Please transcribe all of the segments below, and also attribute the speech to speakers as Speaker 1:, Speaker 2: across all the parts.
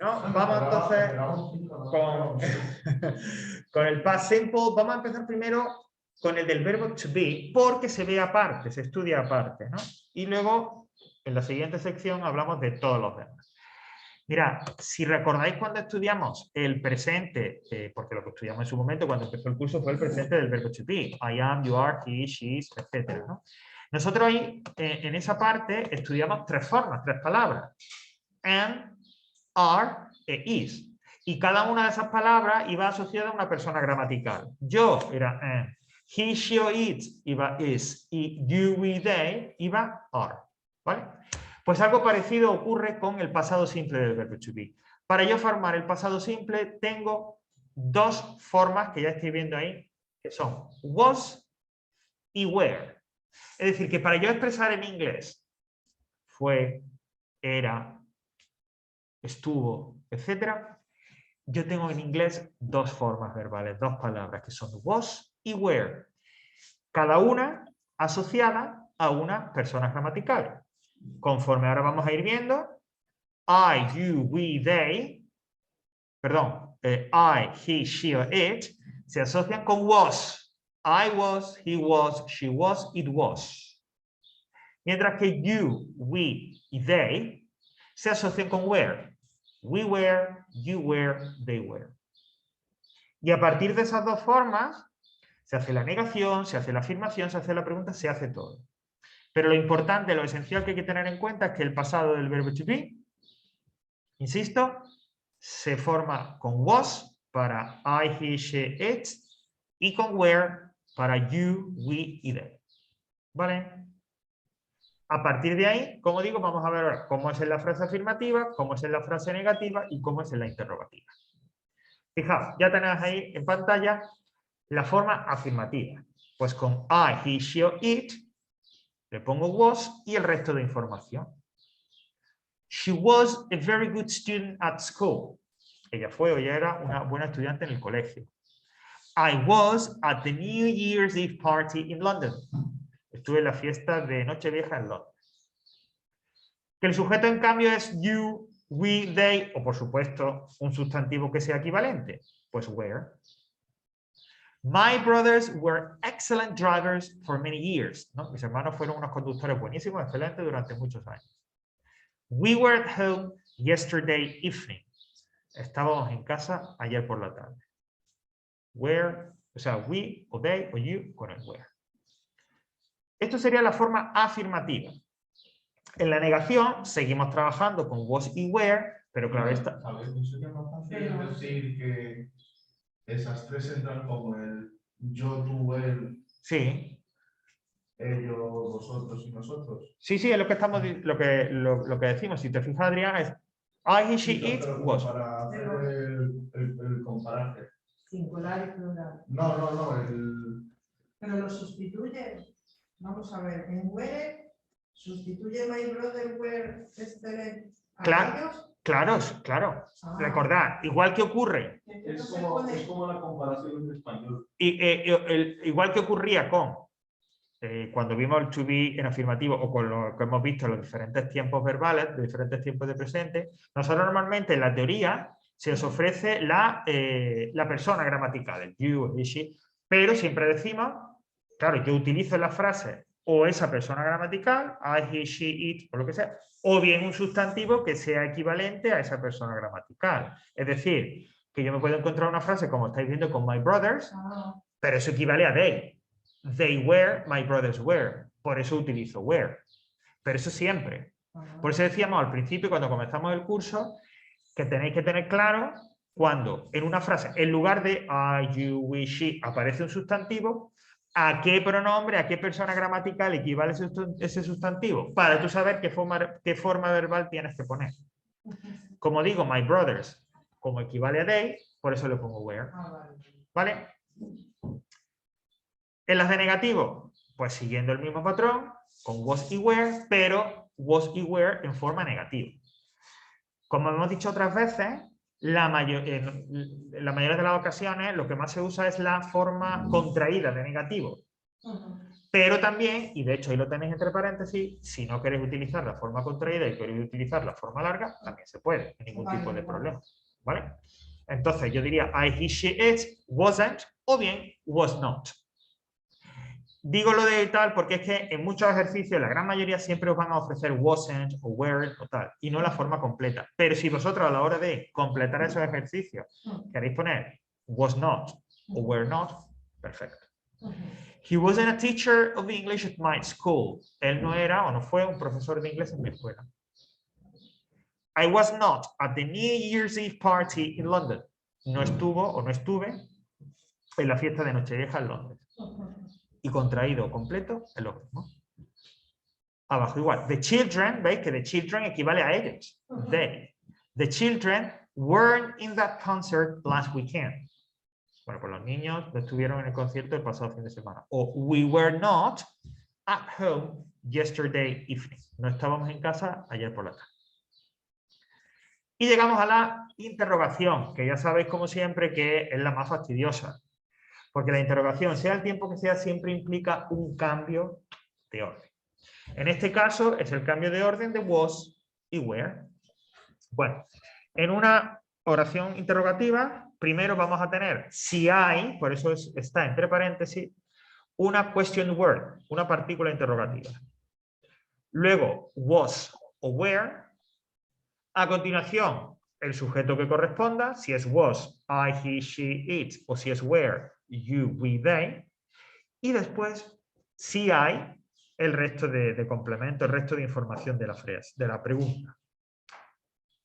Speaker 1: ¿no? Vamos entonces con el past simple. Vamos a empezar primero con el del verbo to be, porque se ve aparte, se estudia aparte, ¿no? Y luego, en la siguiente sección, hablamos de todos los demás. Mirad, si recordáis cuando estudiamos el presente, porque lo que estudiamos en su momento cuando empezó el curso fue el presente del verbo to be, I am, you are, he, she, etc., ¿no? Nosotros ahí, en esa parte, estudiamos tres formas, tres palabras. Am, are e is. Y cada una de esas palabras iba asociada a una persona gramatical. Yo era am. He, she o it iba is. Y you, we, they iba are. ¿Vale? Pues algo parecido ocurre con el pasado simple del verbo to be. Para yo formar el pasado simple tengo dos formas que ya estoy viendo ahí, que son was y were. Es decir, que para yo expresar en inglés fue, era, estuvo, etc., yo tengo en inglés dos formas verbales, dos palabras, que son was y were. Cada una asociada a una persona gramatical. Conforme ahora vamos a ir viendo, I, you, we, they, perdón, I, he, she o it, se asocian con was. I was, he was, she was, it was. Mientras que you, we y they se asocian con were. We were, you were, they were. Y a partir de esas dos formas, se hace la negación, se hace la afirmación, se hace la pregunta, se hace todo. Pero lo importante, lo esencial que hay que tener en cuenta es que el pasado del verbo to be, insisto, se forma con was para I, he, she, it y con were para you, we y they. ¿Vale? A partir de ahí, como digo, vamos a ver ahora cómo es en la frase afirmativa, cómo es en la frase negativa y cómo es en la interrogativa. Fijaos, ya tenemos ahí en pantalla la forma afirmativa. Pues con I, he, she o it le pongo was y el resto de información. She was a very good student at school. Ella fue o ya era una buena estudiante en el colegio. I was at the New Year's Eve party in London. Estuve en la fiesta de Nochevieja en Londres. Que el sujeto en cambio es you, we, they o por supuesto un sustantivo que sea equivalente. Pues were. My brothers were excellent drivers for many years. ¿No? Mis hermanos fueron unos conductores buenísimos, excelentes durante muchos años. We were at home yesterday evening. Estábamos en casa ayer por la tarde. Were, o sea, we o they o you con el were. Esto sería la forma afirmativa. En la negación seguimos trabajando con was y were, pero claro, esta...
Speaker 2: ¿Sabes? No sería más fácil decir que esas tres entran como el yo, tú, él,
Speaker 1: Sí.
Speaker 2: ellos, vosotros y nosotros.
Speaker 1: Sí, sí, es lo que estamos lo que decimos. Si te fijas, Adrián, es I, he, she, it, was.
Speaker 2: Para hacer el comparaje.
Speaker 3: Singular y plural.
Speaker 2: No,
Speaker 3: Pero lo sustituye. Vamos a ver, en were sustituye my brother were excellent.
Speaker 1: Claro. Recordad, igual que ocurre.
Speaker 2: es como la comparación en español.
Speaker 1: Igual que ocurría con cuando vimos el to be en afirmativo o con lo que hemos visto en los diferentes tiempos verbales, de diferentes tiempos de presente, nosotros normalmente en la teoría se os ofrece la persona gramatical, el you, he, she, pero siempre decimos, claro, yo utilizo en la frase o esa persona gramatical, I, he, she, it, o lo que sea, o bien un sustantivo que sea equivalente a esa persona gramatical. Es decir, que yo me puedo encontrar una frase como estáis viendo con my brothers, pero eso equivale a they. They were, my brothers were. Por eso utilizo were. Pero eso siempre. Por eso decíamos al principio, cuando comenzamos el curso, que tenéis que tener claro cuando en una frase, en lugar de I, you, we, she, aparece un sustantivo, a qué pronombre, a qué persona gramatical equivale ese sustantivo, para tú saber qué forma verbal tienes que poner. Como digo, my brothers, como equivale a they, por eso le pongo were. ¿Vale? En las de negativo, pues siguiendo el mismo patrón, con was y were, pero was y were en forma negativa. Como hemos dicho otras veces, la mayoría de las ocasiones lo que más se usa es la forma contraída de negativo. Pero también, y de hecho ahí lo tenéis entre paréntesis, si no queréis utilizar la forma contraída y queréis utilizar la forma larga, también se puede, sin ningún tipo de problema. ¿Vale? Entonces yo diría I, he, she, it, wasn't, o bien was not. Digo lo de tal porque es que en muchos ejercicios, la gran mayoría siempre os van a ofrecer wasn't o weren't o tal, y no la forma completa. Pero si vosotros a la hora de completar esos ejercicios queréis poner was not o were not, perfecto. He wasn't a teacher of English at my school. Él no era o no fue un profesor de inglés en mi escuela. I was not at the New Year's Eve party in London. No estuvo o no estuve en la fiesta de Nochevieja en Londres. Y contraído completo es lo mismo. Abajo igual. The children, veis que the children equivale a ellos. They. The children weren't in that concert last weekend. Bueno, pues los niños no estuvieron en el concierto el pasado fin de semana. O we were not at home yesterday evening. No estábamos en casa ayer por la tarde. Y llegamos a la interrogación, que ya sabéis como siempre que es la más fastidiosa. Porque la interrogación, sea el tiempo que sea, siempre implica un cambio de orden. En este caso es el cambio de orden de was y were. Bueno, en una oración interrogativa, primero vamos a tener, si hay, por eso está entre paréntesis, una question word, una partícula interrogativa. Luego, was o were. A continuación, el sujeto que corresponda, si es was, I, he, she, it, o si es were, you, we, they. Y después, si hay el resto de complemento, el resto de información de la frase, de la pregunta.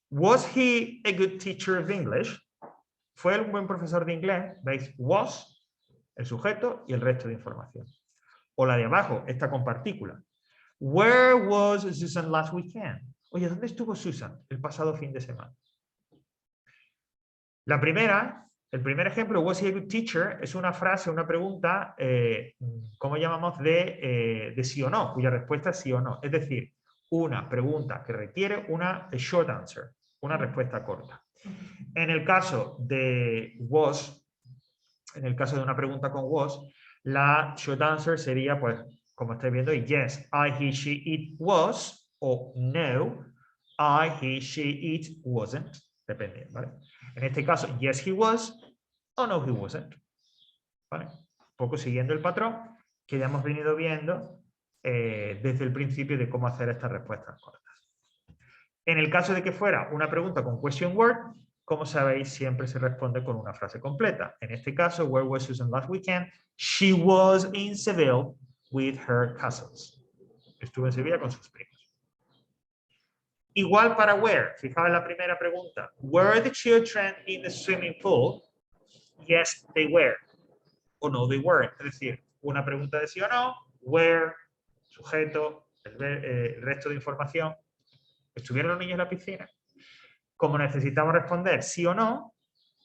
Speaker 1: Was he a good teacher of English? ¿Fue él un buen profesor de inglés? ¿Veis? Was, el sujeto y el resto de información. O la de abajo, esta con partícula. Where was Susan last weekend? Oye, ¿dónde estuvo Susan el pasado fin de semana? La primera, el primer ejemplo, was he a good teacher, es una frase, una pregunta, ¿cómo llamamos? De sí o no, cuya respuesta es sí o no. Es decir, una pregunta que requiere una short answer, una respuesta corta. En el caso de was, en el caso de una pregunta con was, la short answer sería, pues, como estáis viendo, yes, I, he, she, it was, o no, I, he, she, it wasn't, depende, ¿vale? En este caso, yes, he was, o no, he wasn't, ¿vale? Un poco siguiendo el patrón que ya hemos venido viendo desde el principio de cómo hacer estas respuestas cortas. En el caso de que fuera una pregunta con question word, como sabéis, siempre se responde con una frase completa. En este caso, where was Susan last weekend? She was in Seville with her cousins. Estuvo en Sevilla con sus primos. Igual para where. Fijaos en la primera pregunta. Were the children in the swimming pool? Yes, they were. O no, they weren't. Es decir, una pregunta de sí o no. Where, sujeto, el resto de información. ¿Estuvieron los niños en la piscina? Como necesitamos responder sí o no,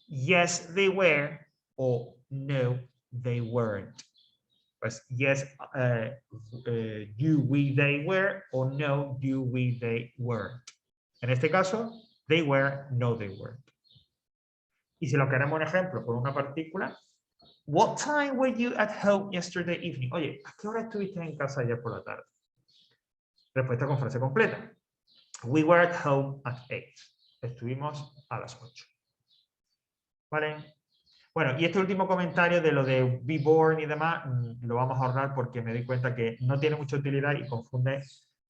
Speaker 1: yes, they were, o no, they weren't. Pues yes, you, we, they were, o no, you, we, they weren't. En este caso, they were, no, they weren't. Y si lo queremos un ejemplo por una partícula, what time were you at home yesterday evening? Oye, ¿a qué hora estuviste en casa ayer por la tarde? Respuesta con frase completa. We were at home at 8. Estuvimos a las 8. ¿Vale? Bueno, y este último comentario de lo de be born y demás, lo vamos a ahorrar porque me doy cuenta que no tiene mucha utilidad y confunde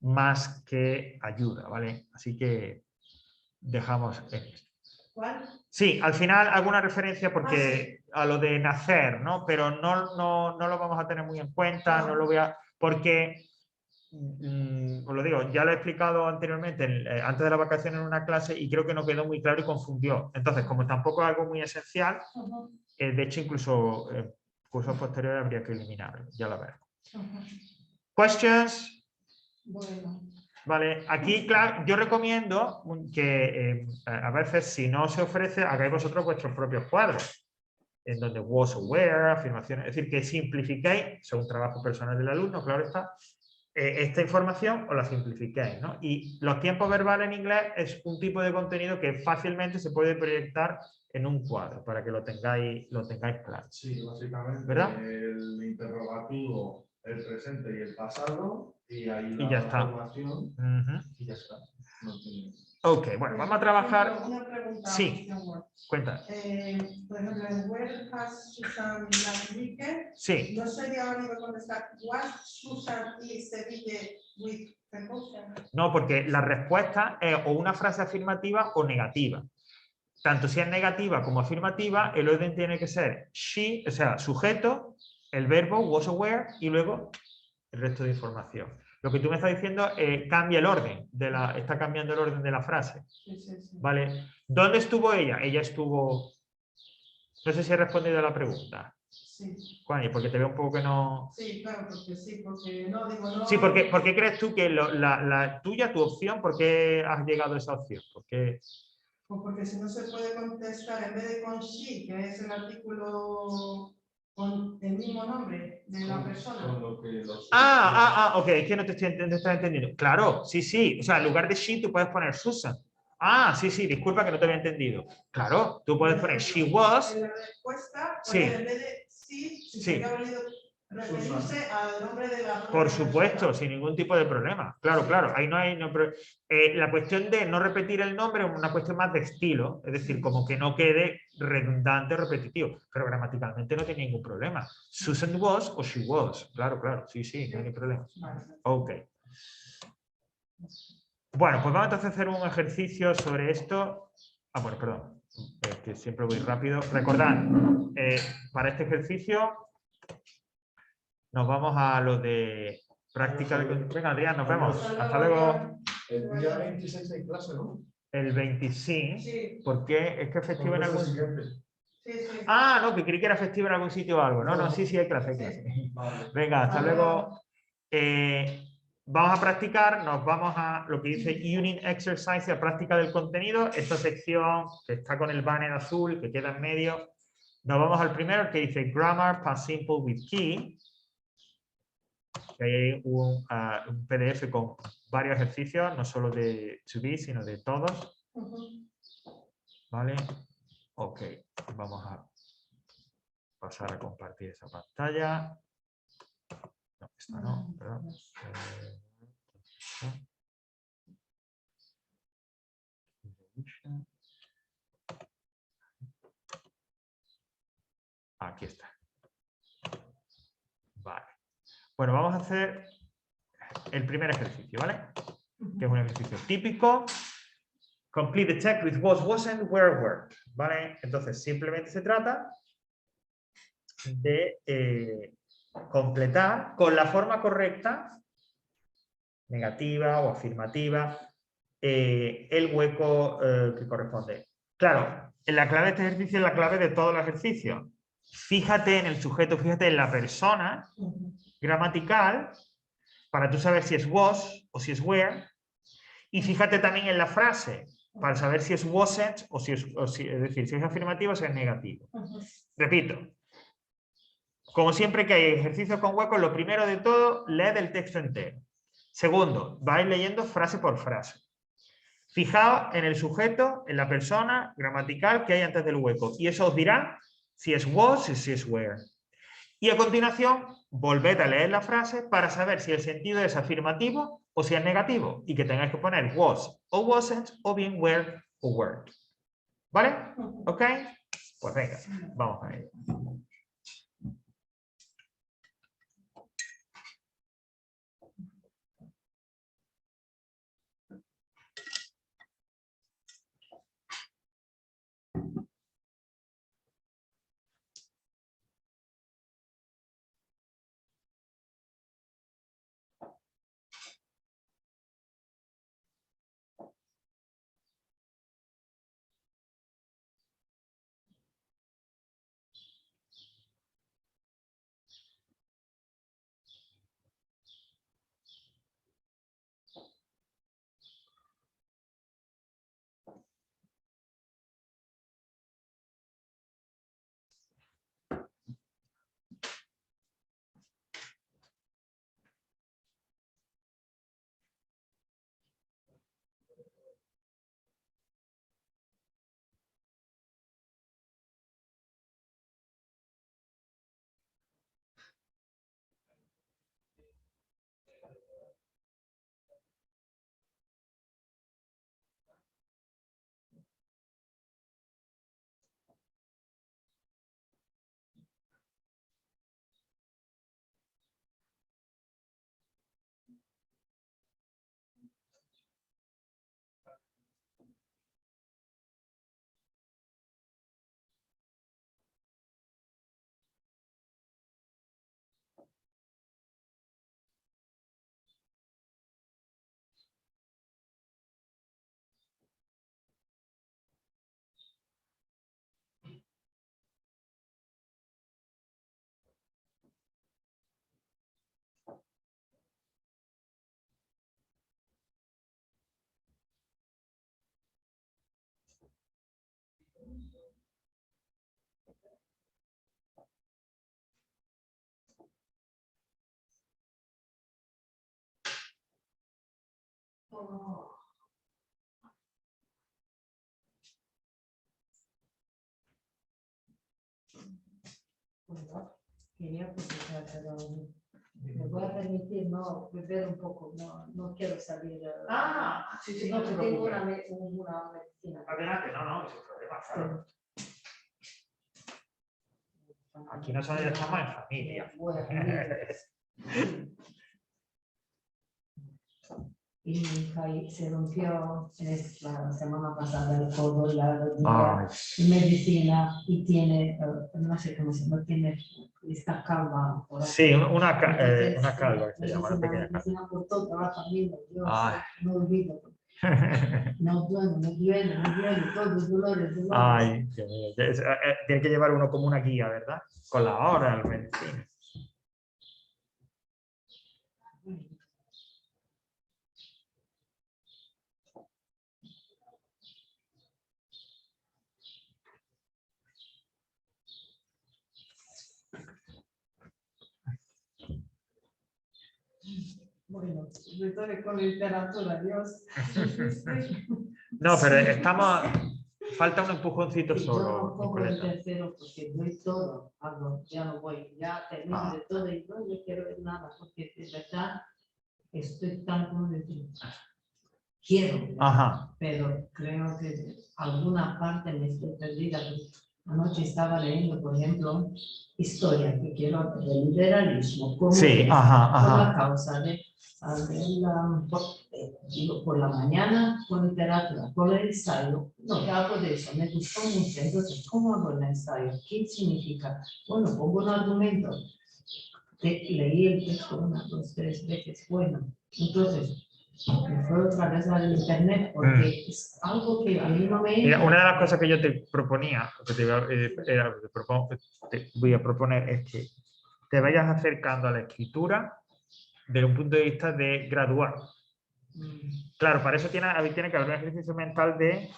Speaker 1: más que ayuda, ¿vale? Así que dejamos esto.
Speaker 3: ¿Cuál?
Speaker 1: Sí, al final alguna referencia porque a lo de nacer, ¿no? Pero no lo vamos a tener muy en cuenta, no lo voy a... Porque... os lo digo, ya lo he explicado anteriormente antes de la vacación en una clase y creo que no quedó muy claro y confundió. Entonces, como tampoco es algo muy esencial, de hecho incluso cursos posteriores habría que eliminarlo, ya lo veremos. Questions.
Speaker 3: Bueno.
Speaker 1: Vale, aquí claro, yo recomiendo que a veces si no se ofrece, hagáis vosotros vuestros propios cuadros, en donde was o were, afirmaciones, es decir, que simplificáis, es un trabajo personal del alumno, claro está, esta información o la simplificáis, ¿no? Y los tiempos verbales en inglés es un tipo de contenido que fácilmente se puede proyectar en un cuadro para que lo tengáis claro.
Speaker 2: Sí, básicamente
Speaker 1: ¿verdad?
Speaker 2: el interrogativo el presente y el pasado, y ahí
Speaker 1: Y
Speaker 2: la
Speaker 1: ya está.
Speaker 2: formación,
Speaker 1: Ujú.
Speaker 2: y ya está. No tiene-
Speaker 1: Ok, bueno, vamos a trabajar.
Speaker 3: Una pregunta.
Speaker 1: Sí. Cuenta.
Speaker 3: Por ejemplo, en Where has Susan last weekend?
Speaker 1: Sí.
Speaker 3: ¿No sería válido contestar was Susan is Seville with precaution?
Speaker 1: No, porque la respuesta es o una frase afirmativa o negativa. Tanto si es negativa como afirmativa, el orden tiene que ser she, o sea, sujeto, el verbo was aware y luego el resto de información. Lo que tú me estás diciendo cambia el orden está cambiando el orden de la frase.
Speaker 3: Sí, sí, sí.
Speaker 1: ¿Vale? ¿Dónde estuvo ella? Ella estuvo. No sé si he respondido a la pregunta.
Speaker 3: Sí.
Speaker 1: Juan, porque te veo un poco que no.
Speaker 3: Sí, claro, porque no digo no.
Speaker 1: Sí, porque ¿por qué crees tú que la tuya, tu opción, por qué has llegado a esa opción? Porque
Speaker 3: Pues porque si no se puede contestar en vez de con she, que es el artículo con el mismo nombre de la persona.
Speaker 2: Con lo que los-
Speaker 1: ok, es que no te estás entendiendo. Claro, sí. O sea, en lugar de she tú puedes poner Susan. Sí, disculpa que no te había entendido. Claro, tú puedes poner she was.
Speaker 3: En la respuesta,
Speaker 1: Sí.
Speaker 3: poner en vez de sí,
Speaker 1: Sí.
Speaker 3: sería válido referirse al nombre de la
Speaker 1: Por
Speaker 3: propia
Speaker 1: supuesto,
Speaker 3: persona.
Speaker 1: sin ningún tipo de problema. Claro, ahí no hay. La cuestión de no repetir el nombre es una cuestión más de estilo, es decir, como que no quede redundante o repetitivo, pero gramaticalmente no tiene ningún problema. Susan was o she was. Claro, sí, no hay problema.
Speaker 3: Vale.
Speaker 1: Ok. Bueno, pues vamos entonces a hacer un ejercicio sobre esto. Bueno, perdón, que siempre voy rápido. Recordad, para este ejercicio nos vamos a lo de práctica de... Venga, Adrián, nos vemos. Hasta luego.
Speaker 2: El día 26 hay clase, ¿no?
Speaker 1: El 25.
Speaker 3: Sí.
Speaker 1: ¿Por qué? ¿Es que es festivo en algún sitio?
Speaker 3: Sí.
Speaker 1: No, que creí que era festivo en algún sitio o algo. No, sí, hay clase.
Speaker 2: Vale.
Speaker 1: Venga, hasta luego. Vamos a practicar, nos vamos a lo que dice Unit Exercise, la práctica del contenido. Esta sección que está con el banner azul, que queda en medio. Nos vamos al primero, que dice Grammar Past Simple with Key. Hay un PDF con varios ejercicios, no solo de to be, sino de todos. ¿Vale? Ok, vamos a pasar a compartir esa pantalla. No, esta no, perdón. Aquí está. Vale. Bueno, vamos a hacer el primer ejercicio, ¿vale? Que es un ejercicio típico. Complete the text with was, wasn't, were. ¿Vale? Entonces, simplemente se trata de completar con la forma correcta, negativa o afirmativa, el hueco que corresponde. Claro, la clave de este ejercicio es la clave de todo el ejercicio. Fíjate en el sujeto, fíjate en la persona gramatical, para tú saber si es was o si es were, y fíjate también en la frase, para saber si es wasn't o si es, es decir, si es afirmativo o si es negativo. Repito, como siempre que hay ejercicios con huecos, lo primero de todo, leed el texto entero. Segundo, vais leyendo frase por frase. Fijaos en el sujeto, en la persona gramatical que hay antes del hueco. Y eso os dirá si es was y si es were. Y a continuación, volved a leer la frase para saber si el sentido es afirmativo o si es negativo. Y que tengáis que poner was o wasn't o bien were o weren't. ¿Vale? ¿Ok? Pues venga, vamos a ello.
Speaker 4: Bueno, quería preguntar, pero me voy a permitir no beber un poco, no quiero salir.
Speaker 1: Sí,
Speaker 4: no, que tengo una medicina.
Speaker 1: Adelante, no, sin problema, claro. Aquí nosotros estamos en familia.
Speaker 4: Y mi hija se rompió la semana pasada el codo, medicina y tiene, no sé cómo se llama, tiene esta calva.
Speaker 1: Sí, una calva que se llama.
Speaker 4: Medicina por toda la familia, yo
Speaker 1: Ay.
Speaker 4: no olvido. No duele, todos dolores.
Speaker 1: Ay, Dios mío. Tiene que llevar uno como una guía, ¿verdad? Con la hora, el medicina.
Speaker 3: Bueno, yo con literatura, Dios.
Speaker 1: No, pero estamos... Falta un empujoncito
Speaker 4: Sí,
Speaker 1: solo.
Speaker 4: yo no pongo el
Speaker 1: Nicoleta.
Speaker 4: tercero porque doy todo, ya no voy, ya termino de todo y no quiero ver nada porque de verdad estoy tan como de ti. Quiero,
Speaker 1: Ajá.
Speaker 4: pero creo que alguna parte me estoy perdida. Anoche estaba leyendo, por ejemplo, historia que quiero del liberalismo, como
Speaker 1: Sí,
Speaker 4: por la causa digo, por la mañana con literatura, por el ensayo, no, que hago de eso, me gustó mucho, entonces, ¿cómo hago el ensayo? ¿Qué significa? Bueno, pongo un argumento, leí el texto 1, 2, 3 veces, bueno, entonces, me fue otra vez al internet, porque es algo que a mí no me...
Speaker 1: Mira, una de las cosas que yo te proponía, que te voy a proponer, es que te vayas acercando a la escritura desde un punto de vista de graduar. Claro, para eso tiene que haber un ejercicio mental de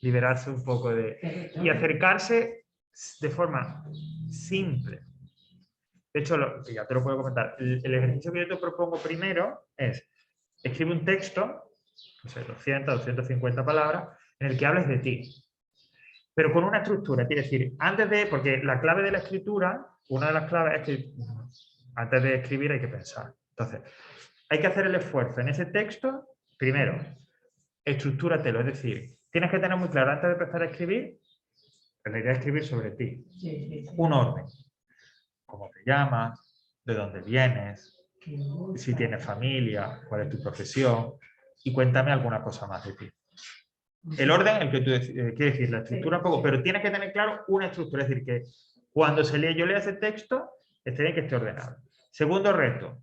Speaker 1: liberarse un poco y acercarse de forma simple. De hecho, ya te lo puedo comentar. El ejercicio que yo te propongo primero es escribe un texto, no sé, 200, 250 palabras, en el que hables de ti. Pero con una estructura, quiere decir, porque la clave de la escritura, una de las claves es que antes de escribir hay que pensar. Entonces, hay que hacer el esfuerzo en ese texto, primero, estructúratelo, es decir, tienes que tener muy claro antes de empezar a escribir, la idea es escribir sobre ti, un orden, cómo te llamas, de dónde vienes, si tienes familia, cuál es tu profesión, y cuéntame alguna cosa más de ti. El orden, el que tú quiere decir, la estructura un poco, pero tienes que tener claro una estructura, es decir, que cuando yo lea ese texto, esté bien que esté ordenado. Segundo reto,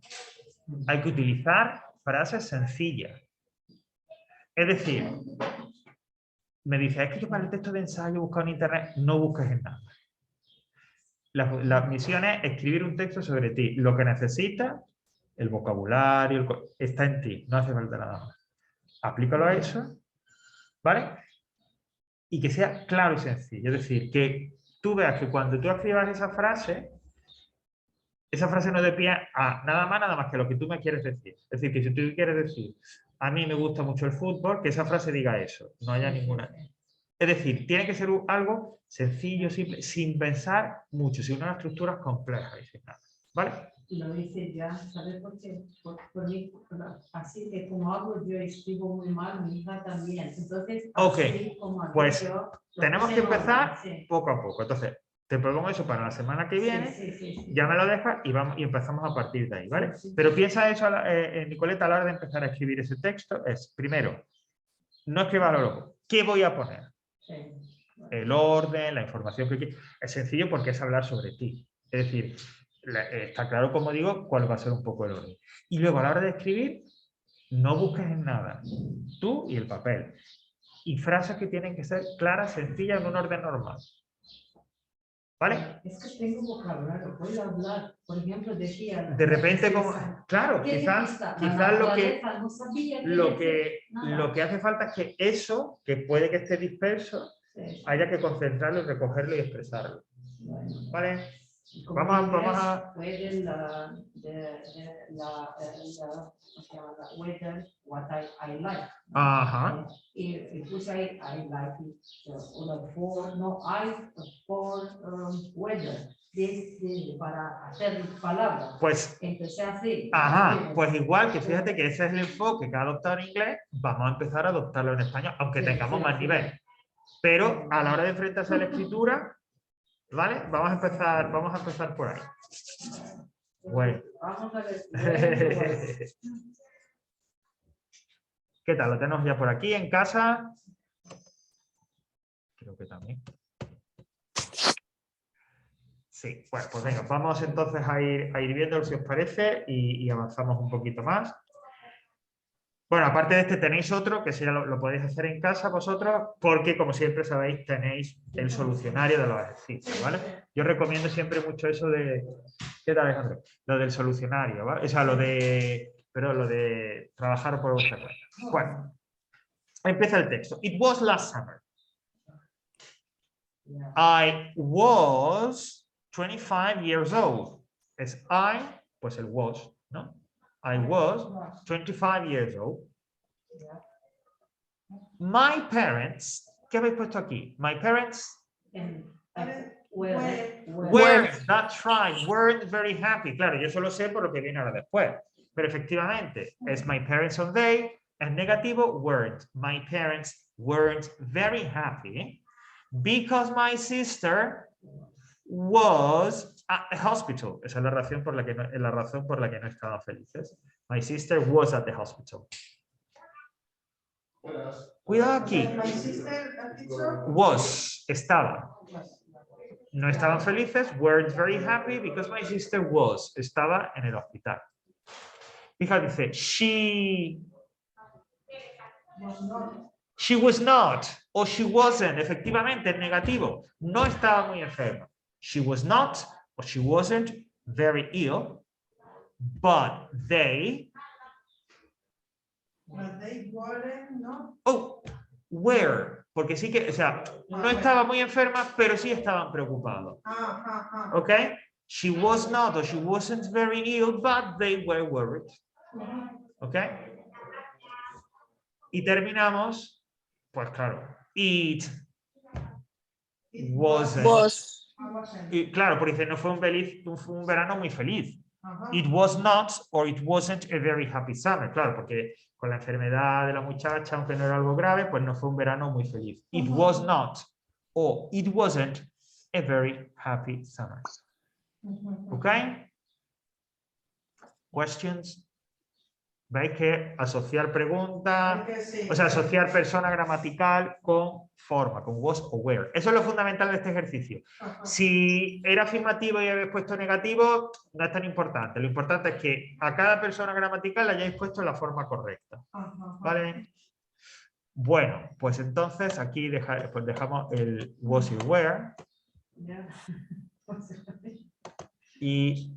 Speaker 1: hay que utilizar frases sencillas. Es decir, me dice, es que yo para el texto de ensayo he buscado en internet, no busques en nada. La misión es escribir un texto sobre ti. Lo que necesitas, el vocabulario, está en ti, no hace falta nada más. Aplícalo a eso, ¿vale? Y que sea claro y sencillo. Es decir, que tú veas que cuando tú escribas esa frase no dé pie a nada más que lo que tú me quieres decir. Es decir, que si tú quieres decir, a mí me gusta mucho el fútbol, que esa frase diga eso, no haya ninguna. Es decir, tiene que ser algo sencillo, simple, sin pensar mucho, sin unas estructuras complejas y sin nada. ¿Vale?
Speaker 4: Lo hice ya, ¿sabes por qué? Por mí, así que como hago yo escribo muy mal, mi hija también. Entonces, así como
Speaker 1: pues
Speaker 4: yo,
Speaker 1: tenemos que empezar poco a poco. Entonces, te propongo eso para la semana que viene, ya me lo dejas y empezamos a partir de ahí, ¿vale? Pero piensa eso, Nicoleta, a la hora de empezar a escribir ese texto, es, primero, no escribas lo loco. ¿Qué voy a poner? El orden, la información que quieres. Es sencillo porque es hablar sobre ti. Es decir, está claro, como digo, cuál va a ser un poco el orden. Y luego, a la hora de escribir, no busques en nada. Tú y el papel. Y frases que tienen que ser claras, sencillas, en un orden normal. ¿Vale?
Speaker 4: Es que tengo vocabulario, puedo hablar, por ejemplo, decía...
Speaker 1: De repente, como, claro, quizás lo que hace falta es que eso, que puede que esté disperso, haya que concentrarlo, recogerlo y expresarlo. ¿Vale? Vamos a...
Speaker 4: what I like.
Speaker 1: Ajá.
Speaker 4: If we say I like it, for weather. para hacer palabras.
Speaker 1: Pues,
Speaker 4: Empecé así.
Speaker 1: ajá, pues igual que fíjate que ese es el enfoque que ha adoptado en inglés, vamos a empezar a adoptarlo en español, aunque
Speaker 4: Sí,
Speaker 1: tengamos
Speaker 4: sí,
Speaker 1: más
Speaker 4: sí.
Speaker 1: nivel. Pero a la hora de enfrentarse a la escritura, ¿vale? Vamos a empezar por ahí. Bueno.
Speaker 4: Vamos a ver. Bueno.
Speaker 1: ¿Qué tal? ¿Lo tenemos ya por aquí en casa? Creo que también. Sí, bueno, pues venga, vamos entonces a ir viendo si os parece y avanzamos un poquito más. Bueno, aparte de este tenéis otro que si ya lo podéis hacer en casa vosotros, porque como siempre sabéis tenéis el solucionario de los ejercicios, ¿vale? Yo recomiendo siempre mucho eso de... ¿Qué tal, Alejandro? Lo del solucionario, ¿vale? O sea, lo de trabajar por vuestra cuenta. Bueno, empieza el texto. It was last summer. I was 25 years old. Es I, pues el was, ¿no? I was 25 years old. My parents, ¿qué habéis puesto aquí? My parents were, that's right, weren't very happy. Claro, yo solo sé por lo que viene ahora después. Pero efectivamente, es my parents on they, es negativo, weren't. My parents weren't very happy because my sister was at the hospital. Esa es la razón por la que no estaban felices. My sister was at the hospital. Cuidado aquí.
Speaker 3: My sister, teacher,
Speaker 1: Was, estaba. No estaban felices, weren't very happy because my sister was, estaba en el hospital. Fíjate, dice, she was not, o she wasn't, efectivamente, es negativo. No estaba muy enferma. She was not, or she wasn't very ill, but they
Speaker 3: weren't, ¿no?
Speaker 1: oh, were, porque sí que, o sea, no estaba muy enferma, pero sí estaban preocupados. ¿Ok? She was not, or she wasn't very ill, but they were worried. ¿Ok? Y terminamos, pues claro, it wasn't. Y claro, porque dice, no fue un verano muy feliz. It was not, or it wasn't a very happy summer. Claro, porque con la enfermedad de la muchacha, aunque no era algo grave, pues no fue un verano muy feliz. It was not, or it wasn't a very happy summer. ¿Ok? Questions? ¿Veis que asociar pregunta, o sea, asociar persona gramatical con forma, con was o were? Eso es lo fundamental de este ejercicio. Si era afirmativo y habéis puesto negativo, no es tan importante. Lo importante es que a cada persona gramatical le hayáis puesto la forma correcta. ¿Vale? Bueno, pues entonces aquí pues dejamos el was y were. Y